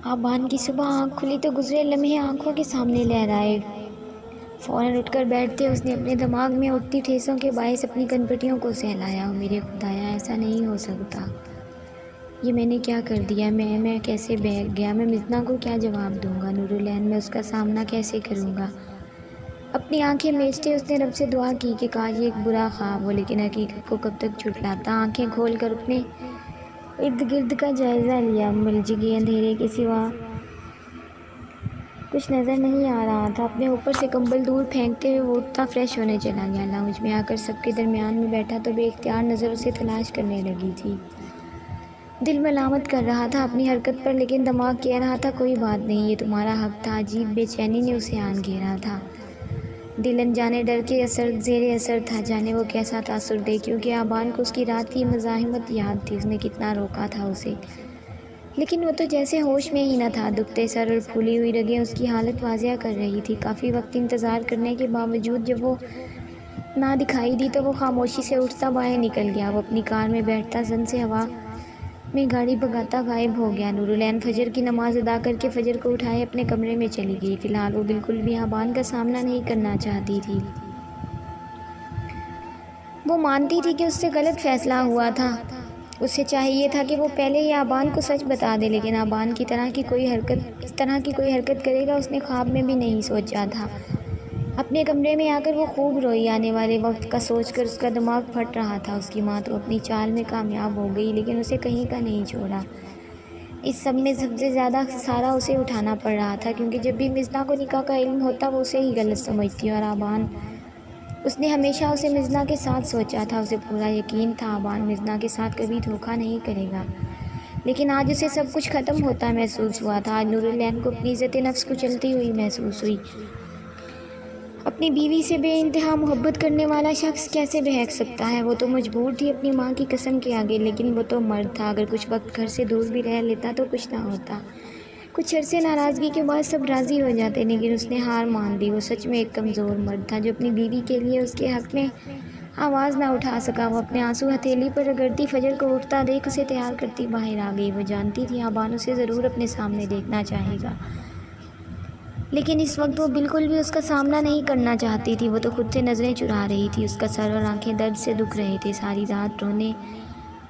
آبان کی صبح آنکھ کھلی تو گزرے لمحے آنکھوں کے سامنے لہرائے۔ فوراً اٹھ کر بیٹھتے اس نے اپنے دماغ میں اٹھتی ٹھیسوں کے باعث اپنی کنپٹیوں کو سہلایا۔ میرے خدایا، ایسا نہیں ہو سکتا، یہ میں نے کیا کر دیا؟ میں کیسے بہک گیا؟ میں مزنہ کو کیا جواب دوں گا؟ نورالعین میں اس کا سامنا کیسے کروں گا؟ اپنی آنکھیں میچتے اس نے رب سے دعا کی کہ کاش یہ ایک برا خواب ہو، لیکن حقیقت کو کب تک جھٹلاتا۔ آنکھیں کھول کر اپنے ارد گرد کا جائزہ لیا۔ ملجگی اندھیرے کے سوا کچھ نظر نہیں آ رہا تھا۔ اپنے اوپر سے کمبل دور پھینکتے ہوئے وہ اٹھتا فریش ہونے چلا گیا۔ لاؤنج میں آ کر سب کے درمیان میں بیٹھا تو بے اختیار نظر اسے تلاش کرنے لگی تھی۔ دل ملامت کر رہا تھا اپنی حرکت پر، لیکن دماغ کہہ رہا تھا کوئی بات نہیں، یہ تمہارا حق تھا۔ عجیب بے چینی نے اسے آن گھیرا تھا۔ دل انجانے ڈر کے زیر اثر تھا، جانے وہ کیسا تاثر دے، کیونکہ آبان کو اس کی رات کی مزاحمت یاد تھی۔ اس نے کتنا روکا تھا اسے، لیکن وہ تو جیسے ہوش میں ہی نہ تھا۔ دکھتے سر اور پھولی ہوئی رگیں اس کی حالت واضح کر رہی تھی۔ کافی وقت انتظار کرنے کے باوجود جب وہ نہ دکھائی دی تو وہ خاموشی سے اٹھتا باہر نکل گیا۔ وہ اپنی کار میں بیٹھتا زن سے ہوا میں گاڑی بھگاتا غائب ہو گیا۔ نورالعین فجر کی نماز ادا کر کے فجر کو اٹھائے اپنے کمرے میں چلی گئی۔ فی الحال وہ بالکل بھی آبان کا سامنا نہیں کرنا چاہتی تھی۔ وہ مانتی تھی کہ اس سے غلط فیصلہ ہوا تھا۔ اسے چاہیے تھا کہ وہ پہلے ہی آبان کو سچ بتا دے، لیکن آبان اس طرح کی کوئی حرکت کرے گا اس نے خواب میں بھی نہیں سوچا تھا۔ اپنے کمرے میں آ کر وہ خوب روئی۔ آنے والے وقت کا سوچ کر اس کا دماغ پھٹ رہا تھا۔ اس کی ماں تو اپنی چال میں کامیاب ہو گئی، لیکن اسے کہیں کا نہیں چھوڑا۔ اس سب میں سب سے زیادہ خسارہ اسے اٹھانا پڑ رہا تھا، کیونکہ جب بھی مزنہ کو نکاح کا علم ہوتا وہ اسے ہی غلط سمجھتی، اور آبان، اس نے ہمیشہ اسے مزنہ کے ساتھ سوچا تھا۔ اسے پورا یقین تھا آبان مزنہ کے ساتھ کبھی دھوکہ نہیں کرے گا، لیکن آج اسے سب کچھ ختم ہوتا محسوس ہوا تھا۔ آج نورالعین کو اپنی عزت نفس کچلتی ہوئی محسوس ہوئی۔ اپنی بیوی سے بے انتہا محبت کرنے والا شخص کیسے بہک سکتا ہے؟ وہ تو مجبور تھی اپنی ماں کی قسم کے آگے، لیکن وہ تو مرد تھا۔ اگر کچھ وقت گھر سے دور بھی رہ لیتا تو کچھ نہ ہوتا۔ کچھ عرصے ناراضگی کے بعد سب راضی ہو جاتے، لیکن اس نے ہار مان لی۔ وہ سچ میں ایک کمزور مرد تھا جو اپنی بیوی کے لیے اس کے حق میں آواز نہ اٹھا سکا۔ وہ اپنے آنسو ہتھیلی پر رگڑتی فجر کو اٹھتا دیکھ اسے تیار کرتی باہر آ گئی۔ وہ جانتی تھی آبان اسے ضرور اپنے سامنے دیکھنا چاہے گا، لیکن اس وقت وہ بالکل بھی اس کا سامنا نہیں کرنا چاہتی تھی۔ وہ تو خود سے نظریں چرا رہی تھی۔ اس کا سر اور آنکھیں درد سے دکھ رہے تھے۔ ساری رات رونے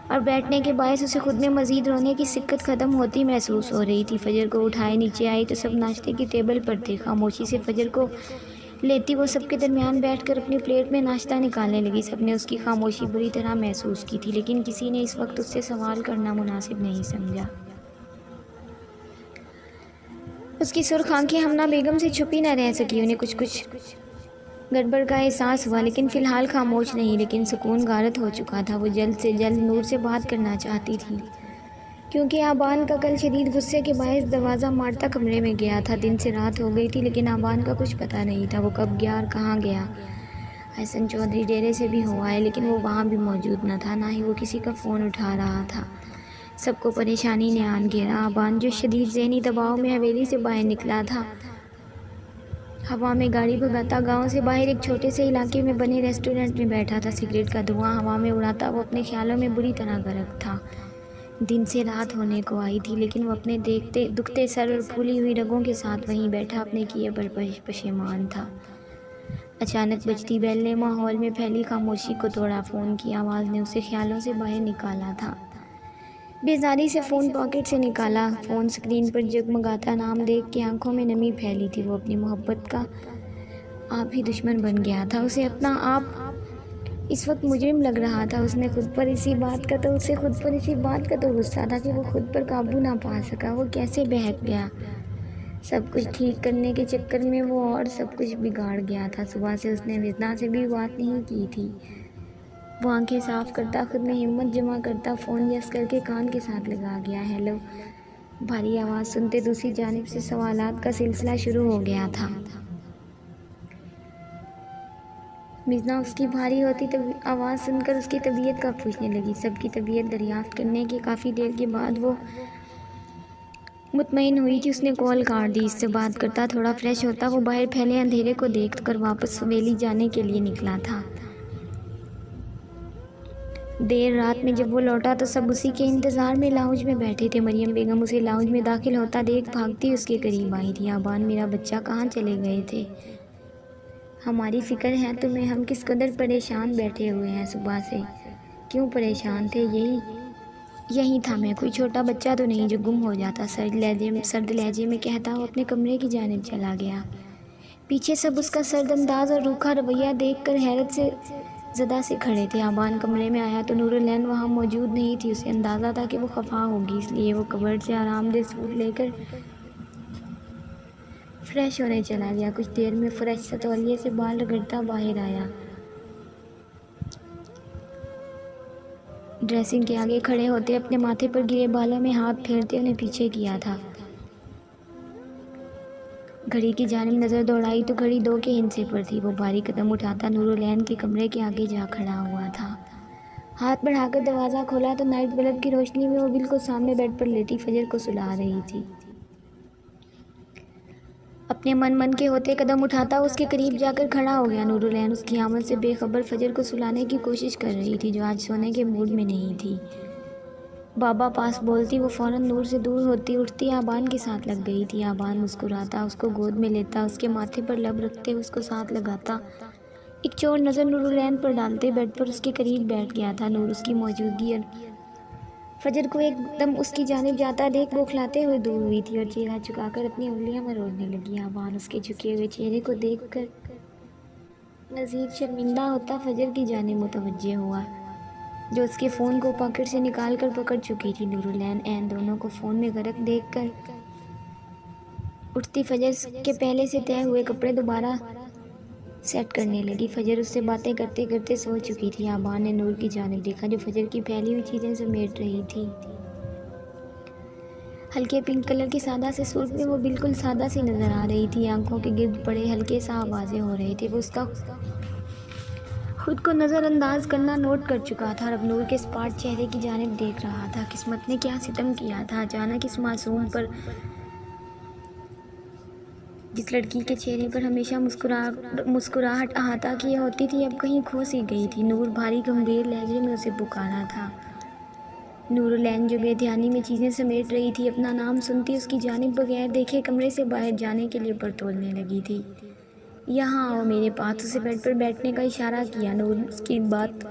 اور بیٹھنے کے باعث اسے خود میں مزید رونے کی سکت ختم ہوتی محسوس ہو رہی تھی۔ فجر کو اٹھائے نیچے آئی تو سب ناشتے کی ٹیبل پر تھے۔ خاموشی سے فجر کو لیتی وہ سب کے درمیان بیٹھ کر اپنی پلیٹ میں ناشتہ نکالنے لگی۔ سب نے اس کی خاموشی بری طرح محسوس کی تھی، لیکن کسی نے اس وقت اس سے سوال کرنا مناسب نہیں سمجھا۔ اس کی سرخ آنکھیں ہمنا بیگم سے چھپی نہ رہ سکی۔ انہیں کچھ گڑبڑ کا احساس ہوا، لیکن فی الحال خاموش نہیں۔ لیکن سکون غارت ہو چکا تھا۔ وہ جلد سے جلد نور سے بات کرنا چاہتی تھی، کیونکہ آبان کا کل شدید غصے کے باعث دروازہ مارتا کمرے میں گیا تھا۔ دن سے رات ہو گئی تھی، لیکن آبان کا کچھ پتہ نہیں تھا وہ کب گیا اور کہاں گیا۔ احسن چودھری ڈیرے سے بھی ہو آئے، لیکن وہ وہاں بھی موجود نہ تھا، نہ ہی وہ کسی کا فون اٹھا رہا تھا۔ سب کو پریشانی نے آن گھیرا۔ آبان جو شدید ذہنی دباؤ میں حویلی سے باہر نکلا تھا، ہوا میں گاڑی بھگاتا گاؤں سے باہر ایک چھوٹے سے علاقے میں بنے ریسٹورنٹ میں بیٹھا تھا۔ سگریٹ کا دھواں ہوا میں اڑاتا وہ اپنے خیالوں میں بری طرح غرق تھا۔ دن سے رات ہونے کو آئی تھی، لیکن وہ اپنے دکھتے سر اور پھولی ہوئی رگوں کے ساتھ وہیں بیٹھا اپنے کیے پر پشیمان تھا۔ اچانک بجتی بیل نے ماحول میں پھیلی خاموشی کو توڑا۔ فون کی آواز نے اسے خیالوں سے باہر نکالا تھا۔ بیزاری سے فون پاکٹ سے نکالا۔ فون سکرین پر جگمگاتا نام دیکھ کے آنکھوں میں نمی پھیلی تھی۔ وہ اپنی محبت کا آپ ہی دشمن بن گیا تھا۔ اسے اپنا آپ اس وقت مجرم لگ رہا تھا۔ اسے خود پر اسی بات کا تو غصہ تھا کہ وہ خود پر قابو نہ پا سکا۔ وہ کیسے بہک گیا۔ سب کچھ ٹھیک کرنے کے چکر میں وہ اور سب کچھ بگاڑ گیا تھا۔ صبح سے اس نے مزنہ سے بھی بات نہیں کی تھی۔ وہ آنکھیں صاف کرتا، خود میں ہمت جمع کرتا فون یس کر کے کان کے ساتھ لگا گیا۔ ہیلو، بھاری آواز سنتے دوسری جانب سے سوالات کا سلسلہ شروع ہو گیا تھا۔ مزنہ اس کی بھاری ہوتی آواز سن کر اس کی طبیعت کا پوچھنے لگی۔ سب کی طبیعت دریافت کرنے کے کافی دیر کے بعد وہ مطمئن ہوئی کہ اس نے کال کاٹ دی۔ اس سے بات کرتا تھوڑا فریش ہوتا وہ باہر پھیلے اندھیرے کو دیکھ کر واپس حویلی جانے کے لیے نکلا تھا۔ دیر رات میں جب وہ لوٹا تو سب اسی کے انتظار میں لاؤنج میں بیٹھے تھے۔ مریم بیگم اسے لاؤنج میں داخل ہوتا دیکھ بھاگتی اس کے قریب آئی تھی۔ آبان میرا بچہ کہاں چلے گئے تھے؟ ہماری فکر ہے تمہیں، ہم کس قدر پریشان بیٹھے ہوئے ہیں صبح سے۔ کیوں پریشان تھے؟ یہی تھا میں، کوئی چھوٹا بچہ تو نہیں جو گم ہو جاتا، سرد لہجے میں کہتا وہ اپنے کمرے کی جانب چلا گیا۔ پیچھے سب اس کا سرد انداز اور روکھا رویہ دیکھ کر حیرت سے زدہ سے کھڑے تھے۔ آبان کمرے میں آیا تو نور العین وہاں موجود نہیں تھی۔ اسے اندازہ تھا کہ وہ خفا ہوگی، اس لیے وہ کبرڈ سے آرام دہ سوٹ لے کر فریش ہونے چلا گیا۔ کچھ دیر میں فرش سا تولیے سے بال رگڑتا باہر آیا۔ ڈریسنگ کے آگے کھڑے ہوتے اپنے ماتھے پر گرے بالوں میں ہاتھ پھیرتے انہیں پیچھے کیا تھا۔ گھڑی کی جانب نظر دوڑائی تو گھڑی 2 کے ہندسے پر تھی۔ وہ بھاری قدم اٹھاتا نور العین کے کمرے کے آگے جا کھڑا ہوا تھا۔ ہاتھ بڑھا کر دروازہ کھولا تو نائٹ بلب کی روشنی میں وہ بالکل سامنے بیڈ پر لیٹی فجر کو سلا رہی تھی۔ اپنے من کے ہوتے قدم اٹھاتا اس کے قریب جا کر کھڑا ہو گیا۔ نور العین اس کی آمد سے بے خبر فجر کو سلانے کی کوشش کر رہی تھی، جو آج سونے کے موڈ میں نہیں تھی۔ بابا پاس بولتی وہ فوراً نور سے دور ہوتی اٹھتی آبان کے ساتھ لگ گئی تھی۔ آبان مسکراتا اس کو گود میں لیتا، اس کے ماتھے پر لب رکھتے اس کو ساتھ لگاتا، ایک چور نظر نور العین پر ڈالتے بیڈ پر اس کے قریب بیٹھ گیا تھا۔ نور اس کی موجودگی اور فجر کو ایک دم اس کی جانب جاتا دیکھ بوکھلاتے ہوئے دور ہوئی تھی اور چہرہ جھکا کر اپنی انگلیاں مروڑنے لگی۔ آبان اس کے جھکے ہوئے چہرے کو دیکھ کر مزید شرمندہ ہوتا فجر کی جانب متوجہ ہوا، جو اس کے فون کو پاکٹ سے نکال کر پکڑ چکی تھی۔ نور العین دونوں کو فون میں غرق دیکھ کر اٹھتی فجر کے پہلے سے طے ہوئے کپڑے دوبارہ سیٹ کرنے لگی۔ فجر اس سے باتیں کرتے کرتے سو چکی تھی۔ آبان نے نور کی جانب دیکھا جو فجر کی پھیلی ہوئی چیزیں سمیٹ رہی تھی۔ ہلکے پنک کلر کے سادہ سے سوٹ میں وہ بالکل سادہ سی نظر آ رہی تھی۔ آنکھوں کے گرد پڑے ہلکے سا آوازیں ہو رہے تھے۔ وہ اس کا خود کو نظر انداز کرنا نوٹ کر چکا تھا اور اب نور کے اسپاٹ چہرے کی جانب دیکھ رہا تھا۔ قسمت نے کیا ستم کیا تھا اچانک اس معصوم پر، جس لڑکی کے چہرے پر ہمیشہ مسکراہٹ احاطہ کیے ہوتی تھی، اب کہیں کھو سی گئی تھی۔ نور بھاری گمبھیر لہجے میں اسے پکارا تھا۔ نور العین جو بے دھیانی میں چیزیں سمیٹ رہی تھی، اپنا نام سنتی اس کی جانب بغیر دیکھے کمرے سے باہر جانے کے لیے پر تولنے لگی تھی۔ یہاں آؤ میرے پاس، اسے بیڈ پر بیٹھنے کا اشارہ کیا۔ نور اس کی بات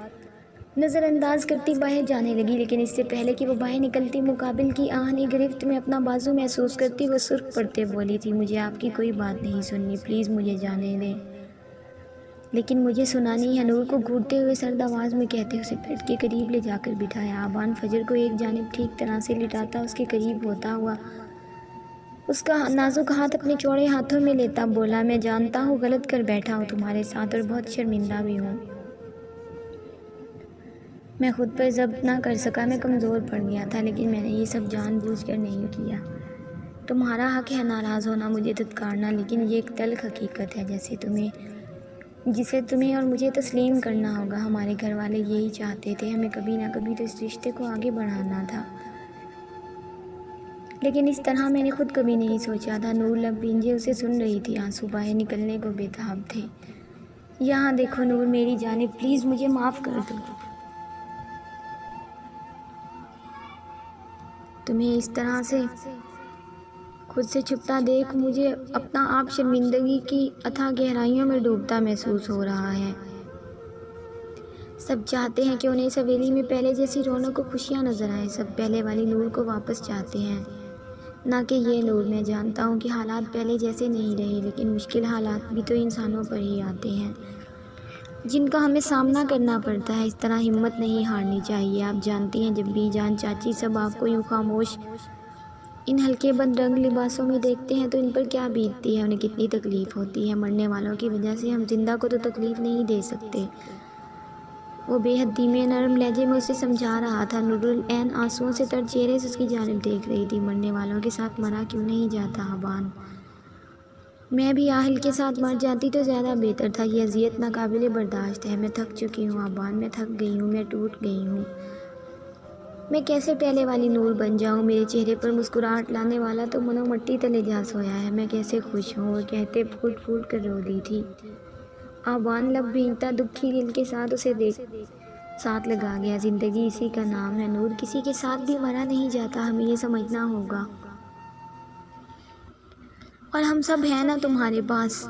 نظر انداز کرتی باہر جانے لگی، لیکن اس سے پہلے کہ وہ باہر نکلتی مقابل کی آہنی گرفت میں اپنا بازو محسوس کرتی وہ سرخ پڑتے بولی تھی، مجھے آپ کی کوئی بات نہیں سننی، پلیز مجھے جانے دیں۔ لیکن مجھے سنانی ہے، نور کو گھونٹتے ہوئے سرد آواز میں کہتے اسے بیڈ کے قریب لے جا کر بٹھایا۔ آبان فجر کو ایک جانب ٹھیک طرح سے لٹاتا اس کے قریب ہوتا ہوا اس کا نازک ہاتھ اپنے چوڑے ہاتھوں میں لیتا بولا، میں جانتا ہوں غلط کر بیٹھا ہوں تمہارے ساتھ اور بہت شرمندہ بھی ہوں۔ میں خود پر ضبط نہ کر سکا، میں کمزور پڑ گیا تھا، لیکن میں نے یہ سب جان بوجھ کر نہیں کیا۔ تمہارا حق ہے ناراض ہونا، مجھے دھتکارنا، لیکن یہ ایک تلخ حقیقت ہے جسے تمہیں اور مجھے تسلیم کرنا ہوگا۔ ہمارے گھر والے یہی چاہتے تھے، ہمیں کبھی نہ کبھی تو اس رشتے کو آگے بڑھانا تھا، لیکن اس طرح میں نے خود کبھی نہیں سوچا تھا۔ نور لب بھینجے اسے سن رہی تھی، آنسو باہر نکلنے کو بے تاب تھے۔ یہاں دیکھو نور میری جانب، پلیز مجھے معاف کر دو۔ تمہیں اس طرح سے خود سے چھپتا دیکھ مجھے اپنا آپ شرمندگی کی اتھاہ گہرائیوں میں ڈوبتا محسوس ہو رہا ہے۔ سب چاہتے ہیں کہ انہیں اس حویلی میں پہلے جیسی رونق و خوشیاں نظر آئیں، سب پہلے والی نور کو واپس چاہتے ہیں، نہ کہ یہ نور۔ میں جانتا ہوں کہ حالات پہلے جیسے نہیں رہے، لیکن مشکل حالات بھی تو انسانوں پر ہی آتے ہیں جن کا ہمیں سامنا کرنا پڑتا ہے۔ اس طرح ہمت نہیں ہارنی چاہیے۔ آپ جانتی ہیں جب بھی جان چاچی سب آپ کو یوں خاموش ان ہلکے بند رنگ لباسوں میں دیکھتے ہیں تو ان پر کیا بیتتی ہے، انہیں کتنی تکلیف ہوتی ہے۔ مرنے والوں کی وجہ سے ہم زندہ کو تو تکلیف نہیں دے سکتے۔ وہ بے حد دھیمے نرم لہجے میں اسے سمجھا رہا تھا۔ نور العین آنسوؤں سے تر چہرے سے اس کی جانب دیکھ رہی تھی۔ مرنے والوں کے ساتھ مرا کیوں نہیں جاتا آبان؟ میں بھی آہل کے ساتھ مر جاتی تو زیادہ بہتر تھا۔ یہ اذیت ناقابل برداشت ہے۔ میں تھک چکی ہوں آبان، میں تھک گئی ہوں، میں ٹوٹ گئی ہوں۔ میں کیسے پہلے والی نور بن جاؤں؟ میرے چہرے پر مسکراہٹ لانے والا تو منو مٹی تلے جا سویا ہے۔ میں کیسے خوش ہوں؟ اور کہتے پھوٹ پھوٹ کر رو دی تھی۔ آبان لب بھینجتا دکھی دل کے ساتھ اسے ساتھ لگا گیا۔ زندگی اسی کا نام ہے نور، کسی کے ساتھ بھی مرا نہیں جاتا، ہمیں یہ سمجھنا ہوگا۔ اور ہم سب ہیں نا تمہارے پاس،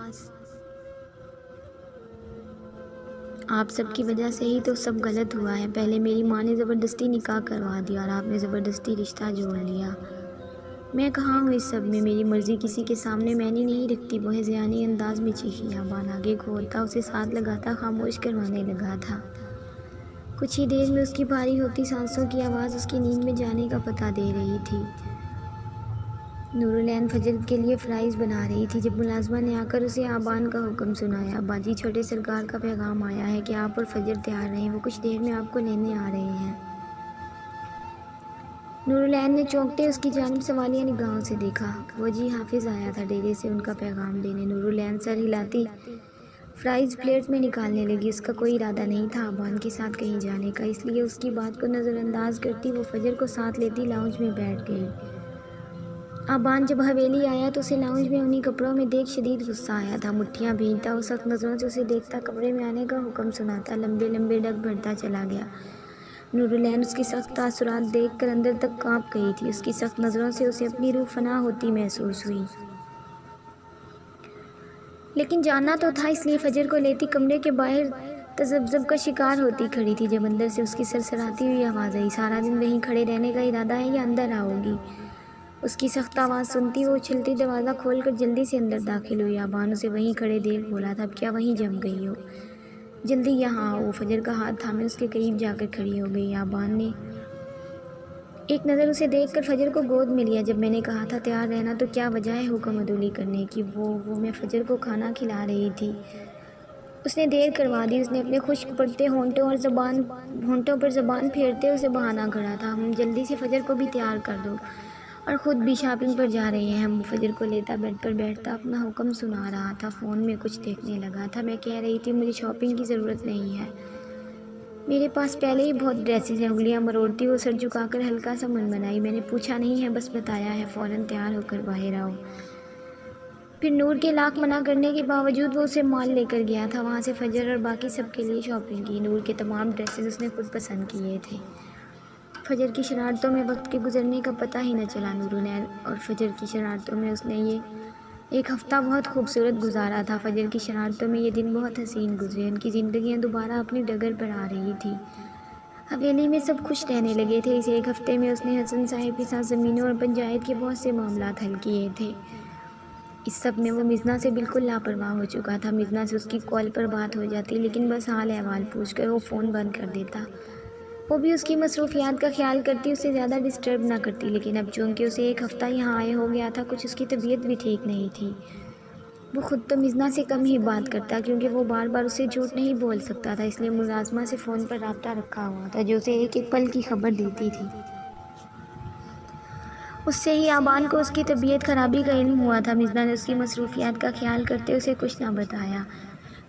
آپ سب کی وجہ سے ہی تو سب غلط ہوا ہے۔ پہلے میری ماں نے زبردستی نکاح کروا دیا اور آپ نے زبردستی رشتہ جوڑ لیا۔ میں کہاں ہوں اس سب میں، میری مرضی کسی کے سامنے میں نہیں رکھتی۔ وہ ہذیانی انداز میں چیخی۔ آبان آگے کھولتا، اسے ساتھ لگاتا، خاموش کروانے لگا تھا۔ کچھ ہی دیر میں اس کی بھاری ہوتی سانسوں کی آواز اس کی نیند میں جانے کا پتہ دے رہی تھی۔ نورالعین فجر کے لیے فرائض بنا رہی تھی جب ملازمہ نے آ کر اسے آبان کا حکم سنایا۔ باجی چھوٹے سرکار کا پیغام آیا ہے کہ آپ اور فجر تیار رہیں، وہ کچھ دیر میں آپ کو لینے آ رہے ہیں۔ نورالعین نے چونکتے اس کی جانب سوالیہ نگاہوں سے دیکھا۔ وہ جی حافظ آیا تھا ڈیرے سے ان کا پیغام لینے۔ نورالعین سر ہلاتی فرائض پلیٹ میں نکالنے لگی۔ اس کا کوئی ارادہ نہیں تھا آبان کے ساتھ کہیں جانے کا، اس لیے اس کی بات کو نظر انداز کرتی وہ فجر کو ساتھ لیتی لاؤنج میں بیٹھ گئی۔ آبان جب حویلی آیا تو اسے لاؤنج میں انہی کپڑوں میں دیکھ شدید غصہ آیا تھا۔ مٹھیاں بھینجتا وہ سخت نظروں سے اسے دیکھتا، کمرے میں آنے کا حکم سناتا، لمبے لمبے ڈگ بھرتا چلا گیا۔ نورالعین اس کی سخت تاثرات دیکھ کر اندر تک کانپ گئی تھی۔ اس کی سخت نظروں سے اسے اپنی روح فنا ہوتی محسوس ہوئی۔ لیکن جانا تو تھا، اس لیے فجر کو لیتی کمرے کے باہر تذبذب کا شکار ہوتی کھڑی تھی جب اندر سے اس کی سرسراتی ہوئی آواز آئی، سارا دن وہیں کھڑے رہنے کا ارادہ ہے یا اندر آؤ گی؟ اس کی سخت آواز سنتی وہ اچھلتی دروازہ کھول کر جلدی سے اندر داخل ہوئی۔ آبان اسے وہیں کھڑے دیکھ بولا تھا، اب کیا وہیں جم گئی ہو؟ جلدی یہاں آؤ۔ وہ فجر کا ہاتھ تھامے اس کے قریب جا کر کھڑی ہو گئی۔ آبان نے ایک نظر اسے دیکھ کر فجر کو گود میں لیا۔ جب میں نے کہا تھا تیار رہنا تو کیا وجہ ہے حکم عدولی کرنے کی؟ وہ میں فجر کو کھانا کھلا رہی تھی، اس نے دیر کروا دی۔ اس نے اپنے خشک پڑتے ہونٹوں پر زبان پھیرتے اسے بہانا گھڑا تھا، ہم جلدی سے فجر کو بھی تیار کر دو، اور خود بھی شاپنگ پر جا رہے ہیں ہم۔ فجر کو لیتا بیڈ پر بیٹھتا اپنا حکم سنا رہا تھا، فون میں کچھ دیکھنے لگا تھا۔ میں کہہ رہی تھی مجھے شاپنگ کی ضرورت نہیں ہے، میرے پاس پہلے ہی بہت ڈریسز ہیں۔ انگلیاں مروڑتی وہ سر جھکا کر ہلکا سا منمنائی، میں نے پوچھا نہیں ہے بس بتایا ہے، فوراً تیار ہو کر باہر آؤ۔ پھر نور کے لاکھ منع کرنے کے باوجود وہ اسے مال لے کر گیا تھا، وہاں سے فجر اور باقی سب کے لیے شاپنگ کی۔ نور کے تمام ڈریسز اس نے خود پسند کیے تھے۔ فجر کی شرارتوں میں وقت کے گزرنے کا پتہ ہی نہ چلا۔ نورالعین اور فجر کی شرارتوں میں اس نے یہ ایک ہفتہ بہت خوبصورت گزارا تھا۔ فجر کی شرارتوں میں یہ دن بہت حسین گزرے، ان کی زندگیاں دوبارہ اپنی ڈگر پر آ رہی تھی۔ حویلی میں سب خوش رہنے لگے تھے۔ اس ایک ہفتے میں اس نے حسن صاحب کے ساتھ زمینوں اور پنچایت کے بہت سے معاملات حل کیے تھے۔ اس سب میں وہ مزنہ سے بالکل لاپرواہ ہو چکا تھا۔ مزنہ سے اس کی کال پر بات ہو جاتی، لیکن بس حال احوال پوچھ کر وہ فون بند کر دیتا۔ وہ بھی اس کی مصروفیات کا خیال کرتی، اسے زیادہ ڈسٹرب نہ کرتی، لیکن اب چونکہ اسے ایک ہفتہ یہاں آئے ہو گیا تھا، کچھ اس کی طبیعت بھی ٹھیک نہیں تھی۔ وہ خود تو مزنہ سے کم ہی بات کرتا کیونکہ وہ بار بار اسے جھوٹ نہیں بول سکتا تھا، اس لیے ملازمہ سے فون پر رابطہ رکھا ہوا تھا جو اسے ایک ایک پل کی خبر دیتی تھی۔ اس سے ہی آبان کو اس کی طبیعت خرابی کا علم ہوا تھا۔ مزنہ نے اس کی مصروفیات کا خیال کرتے اسے کچھ نہ بتایا۔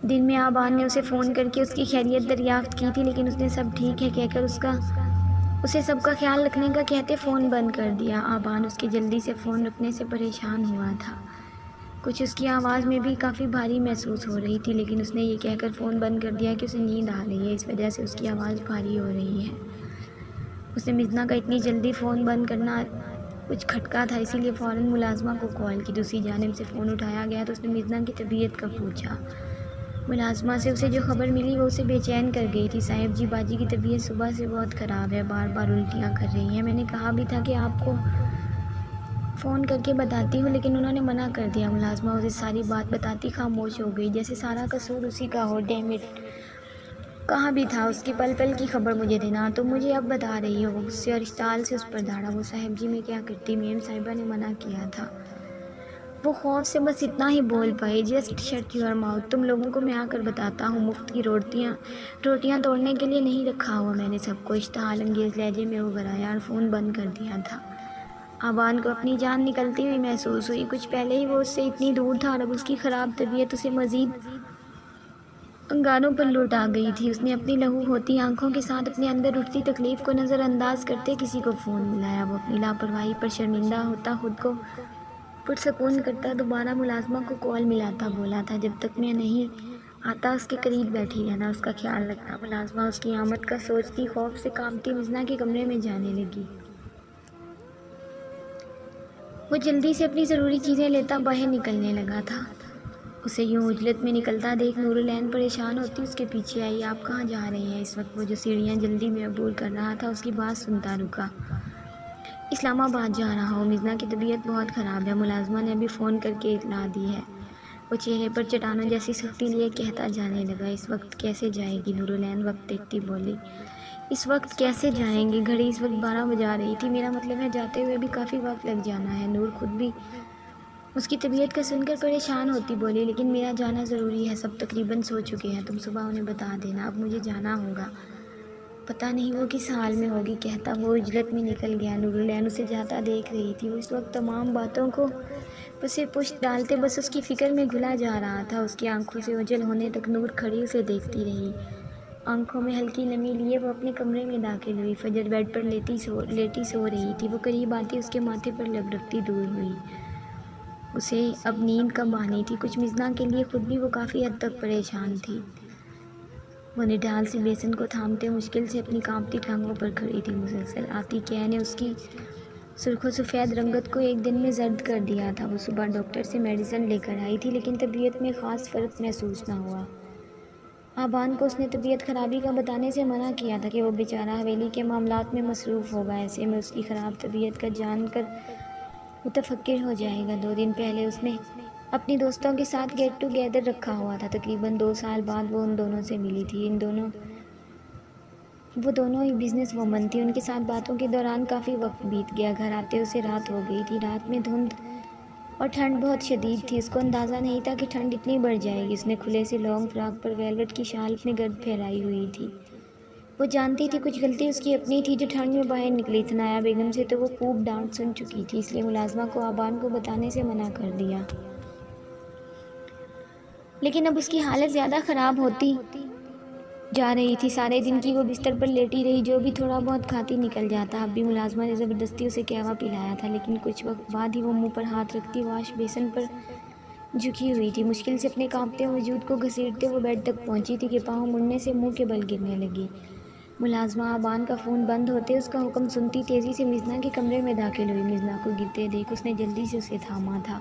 دن میں آبان نے اسے فون کر کے اس کی خیریت دریافت کی تھی، لیکن اس نے سب ٹھیک ہے کہہ کر اسے سب کا خیال رکھنے کا کہتے فون بند کر دیا۔ آبان اس کے جلدی سے فون رکھنے سے پریشان ہوا تھا، کچھ اس کی آواز میں بھی کافی بھاری محسوس ہو رہی تھی، لیکن اس نے یہ کہہ کر فون بند کر دیا کہ اسے نیند آ رہی ہے، اس وجہ سے اس کی آواز بھاری ہو رہی ہے۔ اس نے مزنہ کا اتنی جلدی فون بند کرنا کچھ کھٹکا تھا، اسی لیے فوراً ملازمہ کو کال کی۔ دوسری جانب سے فون اٹھایا گیا تو اس نے مزنہ کی طبیعت کا پوچھا۔ ملازمہ سے اسے جو خبر ملی وہ اسے بے چین کر گئی تھی۔ صاحب جی باجی کی طبیعت صبح سے بہت خراب ہے، بار بار الٹیاں کر رہی ہیں، میں نے کہا بھی تھا کہ آپ کو فون کر کے بتاتی ہوں لیکن انہوں نے منع کر دیا۔ ملازمہ اسے ساری بات بتاتی خاموش ہو گئی، جیسے سارا قصور اسی کا ہو۔ ڈیم اٹ، کہا بھی تھا اس کی پل پل کی خبر مجھے دینا، تم مجھے اب بتا رہی ہو؟ وہ غصے اور اشتعال سے اس پر دھاڑا۔ وہ صاحب جی میں کیا کرتی، میم صاحبہ نے منع کیا تھا۔ وہ خوف سے بس اتنا ہی بول پائے، جسٹ شٹ یور ماؤتھ، تم لوگوں کو میں آ کر بتاتا ہوں، مفت کی روٹیاں توڑنے کے لیے نہیں رکھا ہوا میں نے سب کو۔ اشتعال انگیز لہجے میں وہ گرایا اور فون بند کر دیا تھا۔ آبان کو اپنی جان نکلتی ہوئی محسوس ہوئی، کچھ پہلے ہی وہ اس سے اتنی دور تھا اور اب اس کی خراب طبیعت اسے مزید انگاروں پر لوٹ آ گئی تھی۔ اس نے اپنی لہو ہوتی آنکھوں کے ساتھ اپنے اندر اٹھتی تکلیف کو نظر انداز کرتے کسی کو فون ملایا۔ وہ اپنی لاپرواہی پر شرمندہ ہوتا، خود کو پرسکون کرتا، دوبارہ ملازمہ کو کال ملاتا، بولا تھا جب تک میں نہیں آتا اس کے قریب بیٹھی رہنا، اس کا خیال رکھنا۔ ملازمہ اس کی آمد کا سوچتی خوف سے کانپتی مزنہ کے کمرے میں جانے لگی۔ وہ جلدی سے اپنی ضروری چیزیں لیتا باہر نکلنے لگا تھا۔ اسے یوں عجلت میں نکلتا دیکھ نور العین پریشان ہوتی اس کے پیچھے آئی۔ آپ کہاں جا رہے ہیں؟ اس وقت وہ جو سیڑھیاں جلدی میں عبور کر رہا تھا اس کی بات سنتا رکا۔ اسلام آباد جا رہا ہوں، مزنہ کی طبیعت بہت خراب ہے، ملازمہ نے ابھی فون کر کے اطلاع دی ہے۔ وہ چہرے پر چٹانوں جیسی سختی لیے کہتا جانے لگا۔ اس وقت کیسے جائے گی؟ نور العین وقت دیکھتی بولی۔ اس وقت کیسے جائیں گے؟ گھڑی اس وقت 12 بجا رہی تھی، میرا مطلب ہے جاتے ہوئے بھی کافی وقت لگ جانا ہے۔ نور خود بھی اس کی طبیعت کا سن کر پریشان ہوتی بولی، لیکن میرا جانا ضروری ہے، سب تقریباً سو چکے ہیں، تم صبح انہیں بتا دینا، اب مجھے جانا ہوگا۔ پتہ نہیں وہ کس حال میں ہوگی، کہتا وہ عجلت میں نکل گیا۔ نور العین اسے جاتا دیکھ رہی تھی۔ وہ اس وقت تمام باتوں کو پسے پشت ڈالتے بس اس کی فکر میں گھلا جا رہا تھا۔ اس کی آنکھوں سے اوجھل ہونے تک نور کھڑی اسے دیکھتی رہی۔ آنکھوں میں ہلکی نمی لیے وہ اپنے کمرے میں داخل ہوئی۔ فجر بیڈ پر لیٹی سو رہی تھی۔ وہ قریب آتی اس کے ماتھے پر لب رکھتی دور ہوئی۔ اسے اب نیند کب آنی تھی؟ کچھ مزنہ کے لیے خود بھی وہ کافی حد تک پریشان تھی۔ وہ نڈال سے بیسن کو تھامتے مشکل سے اپنی کانپتی ٹانگوں پر کھڑی تھی۔ مسلسل آتی کہہ نے اس کی سرخ و سفید رنگت کو ایک دن میں زرد کر دیا تھا۔ وہ صبح ڈاکٹر سے میڈیسن لے کر آئی تھی لیکن طبیعت میں خاص فرق محسوس نہ ہوا۔ آبان کو اس نے طبیعت خرابی کا بتانے سے منع کیا تھا کہ وہ بیچارہ حویلی کے معاملات میں مصروف ہوگا، ایسے میں اس کی خراب طبیعت کا جان کر متفکر ہو جائے گا۔ 2 دن پہلے اس نے اپنی دوستوں کے ساتھ گیٹ ٹو گیدر رکھا ہوا تھا۔ تقریباً 2 سال بعد وہ ان دونوں سے ملی تھی۔ وہ دونوں ہی بزنس وومن تھی۔ ان کے ساتھ باتوں کے دوران کافی وقت بیت گیا۔ گھر آتے اسے رات ہو گئی تھی۔ رات میں دھند اور ٹھنڈ بہت شدید تھی۔ اس کو اندازہ نہیں تھا کہ ٹھنڈ اتنی بڑھ جائے گی۔ اس نے کھلے سے لانگ فراک پر ویلوٹ کی شال اپنے گرد پھیلائی ہوئی تھی۔ وہ جانتی تھی کچھ غلطی اس کی اپنی تھی جو ٹھنڈ میں باہر نکلی۔ ثنایا بیگم سے تو وہ خوب ڈانٹ سن چکی تھی، اس لیے ملازمہ کو آبان کو بتانے سے منع کر دیا۔ لیکن اب اس کی حالت زیادہ خراب ہوتی جا رہی تھی۔ سارے دن کی وہ بستر پر لیٹی رہی، جو بھی تھوڑا بہت کھاتی نکل جاتا۔ اب بھی ملازمہ نے زبردستی اسے قہوہ پلایا تھا، لیکن کچھ وقت بعد ہی وہ منہ پر ہاتھ رکھتی واش بیسن پر جھکی ہوئی تھی۔ مشکل سے اپنے کانپتے وجود کو گھسیٹتے وہ بیڈ تک پہنچی تھی کہ پاؤں مڑنے سے منہ کے بل گرنے لگی۔ ملازمہ آبان کا فون بند ہوتے اس کا حکم سنتی تیزی سے مزنہ کے کمرے میں داخل ہوئی۔ مزنہ کو گرتے دیکھ اس نے جلدی سے اسے تھاما تھا۔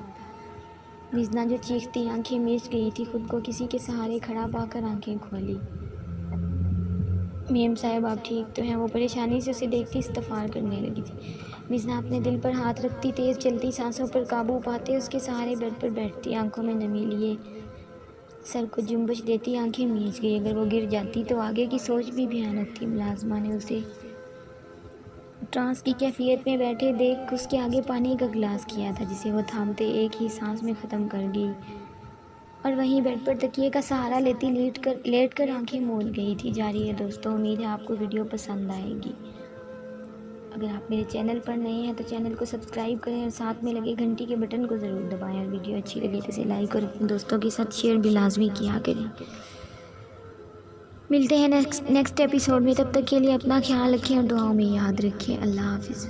مزنہ جو چیختی آنکھیں میچ گئی تھی، خود کو کسی کے سہارے کھڑا پا کر آنکھیں کھولی۔ میم صاحب آپ ٹھیک تو ہیں؟ وہ پریشانی سے اسے دیکھتی استفسار کرنے لگی تھی۔ مزنہ اپنے دل پر ہاتھ رکھتی تیز چلتی سانسوں پر قابو پاتے اس کے سہارے بیڈ پر بیٹھتی، آنکھوں میں نمی لیے سر کو جنبش دیتی آنکھیں میچ گئی۔ اگر وہ گر جاتی تو آگے کی سوچ بھی بھیانک تھی۔ ملازمہ نے اسے ٹرانس کی کیفیت میں بیٹھے دیکھ اس کے آگے پانی کا گلاس کیا تھا، جسے وہ تھامتے ایک ہی سانس میں ختم کر گئی اور وہیں بیڈ پر تکیے کا سہارا لیتی لیٹ کر آنکھیں موند گئی تھی۔ جاری ہے دوستوں، امید ہے آپ کو ویڈیو پسند آئے گی۔ اگر آپ میرے چینل پر نئے ہیں تو چینل کو سبسکرائب کریں اور ساتھ میں لگے گھنٹی کے بٹن کو ضرور دبائیں، اور ویڈیو اچھی لگے تو اسے لائک اور اپنے دوستوں کے ساتھ شیئر بھی لازمی کیا کریں۔ ملتے ہیں نیکسٹ ایپیسوڈ میں، تب تک کے لیے اپنا خیال رکھیں اور دعاؤں میں یاد رکھیں۔ اللہ حافظ۔